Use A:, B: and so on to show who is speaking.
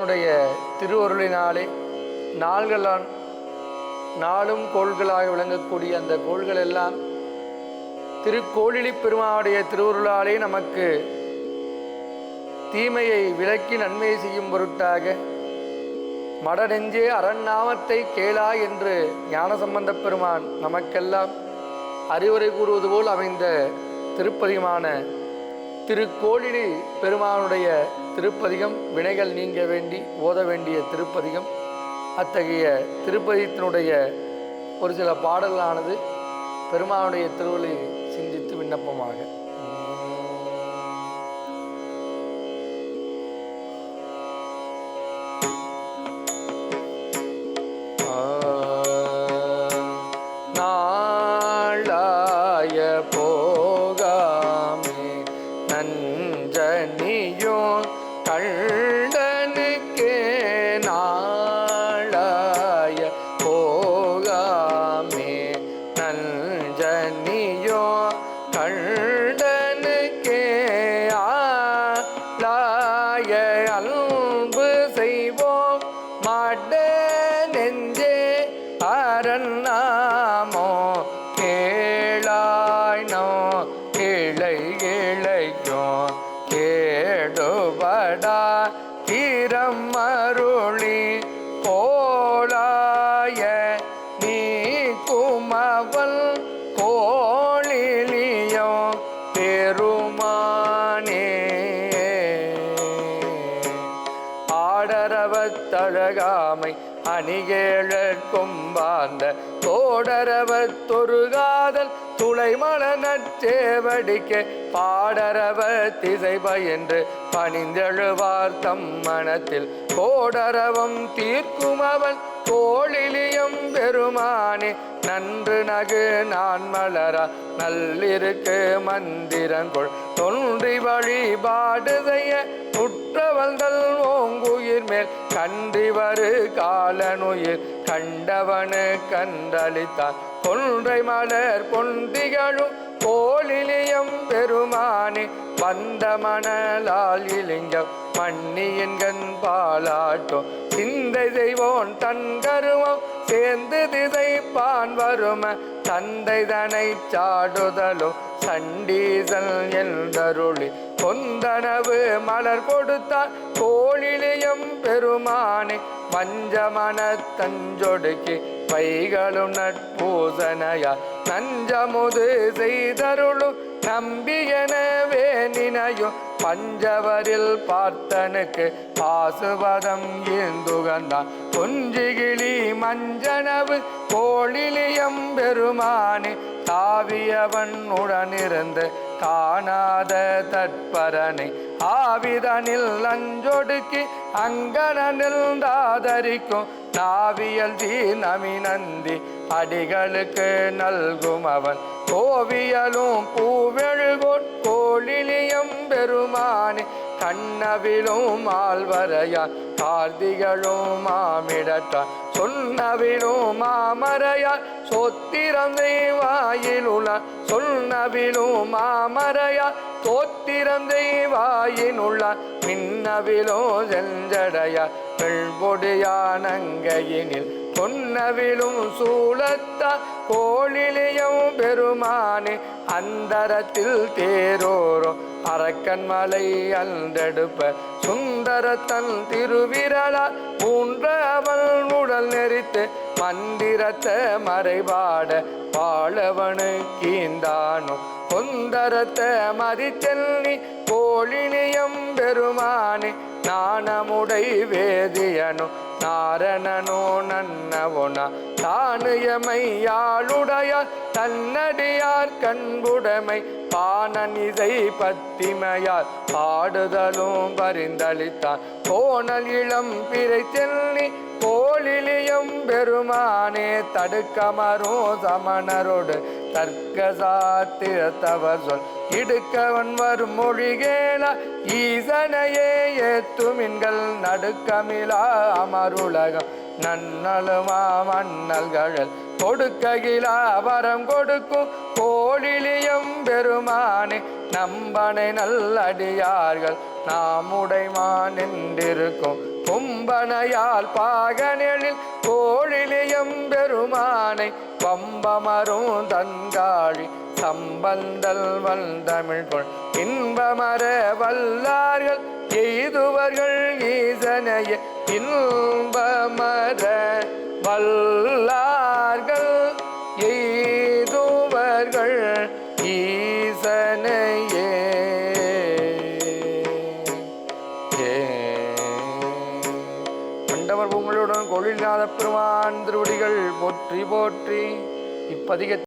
A: திருப்பதியினுடைய திருவருளினாலே நாளும் கோள்களாக விளங்கக்கூடிய அந்த கோள்கள் எல்லாம் திருக்கோளிலி பெருமானுடைய திருவருளாலே நமக்கு தீமையை விலக்கி நன்மையை செய்யும் பொருட்டாக மடநெஞ்சே அரண்நாமத்தை கேளா என்று ஞானசம்பந்தப் பெருமான் நமக்கெல்லாம் அறிவுரை கூறுவது போல் அமைந்த திருப்பதிகமான திருக்கோளிலி பெருமானுடைய திருப்பதிகம் வினைகள் நீங்க வேண்டி ஓத வேண்டிய திருப்பதிகம். அத்தகைய திருப்பதிகத்தினுடைய ஒரு சில பாடல்களானது பெருமானுடைய திருவருளை சிந்தித்து விண்ணப்பமாக நாளாய போகாமே நஞ்சனியோ கண்டனுக்கே நாளாய போகாமே நஞ்சனியோ கண்டனுக்கே ஆளாய அன்பு செய்வோம் மாட நெஞ்சே அரண்நாமோ கேளாய் நோ கிளை இளையோ கேடுபடா தீரம் அருளி கோளாய நீ குமவல் கோளிலியோ பெருமானே ஆடரவத்தழகாமை அணிகேழற்கும் வாழ்ந்த தோடரவத்தொருகாதல் துளைமல நற்றேவடிக்க பாடரவ திசை பயின்று பணிந்தெழுவார் தம் மனத்தில் கோடரவம் தீர்க்கும் அவன் கோளிலியம் பெருமானே நன்று நகு நான் மலரா நல்லிருக்கு மந்திரங்கொள் தொன்றி வழிபாடு செய்ய உற்றவந்தல் ஓங்குயிர் மேல் கன்றிவரு காலனுயிர் கண்டவனு கன்றளித்தான் கொன்றை மலர் கொண்டிகளும் கோளிலியம் பெருமானே வந்த மணலால் இலிங்கம் மண்ணியன்கண் பாலாட்டும் சிந்தை செய்வோன் தன் கருவம் சேர்ந்து திசை பான் வரும தந்தை தனை சாடுதலும் சண்டீசல் என்றருளி கொந்தனவு மலர் கொடுத்தார் கோளிலியம் பெருமானே வஞ்சமன தஞ்சொடுக்கி பைகளும் நட்பூசனையா நஞ்சமுது செய்தருளும் நம்பியனவே நினையும் பஞ்சவரில் பார்த்தனுக்கு பாசுபதம் ஏந்துகந்தான் கொஞ்சிகிளி மஞ்சனவு கோளிலியம் பெருமானே தாவியவன் உடனிருந்து காணாத தற்பரனை ஆவிதனில் அஞ்சொடுக்கி அங்கனில் தாதரிக்கும் நாவியல் தீ நமிநந்தி அடிகளுக்கு நல்கும் அவன் கோவியலும் பூவெழுகோட் கோளிலியம் பெருமானே கண்ணவிலும் ஆழ்வரையான் கார்த்திகளும் மாமிடத்தான் சொன்னவிலும் மாமரையார் சோத்திரம் வாயிலுள்ளான் சொன்னவிலும் மாமரையார் தோத்திரம் வாயினுள்ளான் மின்னவிலோ செஞ்சடையார் வெள்பொடியானங்கையினில் பொன்னவிலும் சூழத்தா கோளிலியம் பெருமானே அந்தரத்தில் தேரோரோ அரக்கன்மலை அன்றெடுப்ப சுந்தரத்தன் திருவிரலா மூன்ற அவள் உடல் நெறித்து மந்திரத்த மறைபாட பாழவனு கீந்தானோ கொந்தரத்த மதிச்செல்னி கோளிலியம் பெருமானே நாணமுடை வேதியனோ நாரணனோ நன்னவொனா தானுயமையாளுடைய தன்னடியார் கண்புடைமை பானனிசை பத்திமையார் பாடுதலும் பரிந்தளித்தான் கோணல் இளம் பிறை செல்லி கோளிலியம் பெருமானே தடுக்கமரும் சமணரோடு தர்க்க சாத்திரத்தவர் சொல் இடுக்கவன் வரும் மொழிகேளா ஈசனையே ஏத்துமின்கள் நடுக்கமிலா அமருலகம் நன்னலுமா மன்னல்கள் கொடுக்ககிலா வரம் கொடுக்கும் கோளிலியம் பெருமானே நம்பனை நல்லடியார்கள் நாமுடைமான் என்றிருக்கும் கும்பனையால் பாகனெழில் கோழிலியம் பெருமானை பம்பமரும் தன்காழி சம்பந்தல் வந்தமிழ் கொள் இன்பமர வல்லார்கள் எய்துவர்கள் ஈசனைய இன்பமர வல்லார்கள் எய்துவர்கள் ஈசனையே. மண்டவர் பொங்கலுடன் கொழில்நாத பெருமான் திருவடிகள் போற்றி போற்றி. இப்பதிகத்தை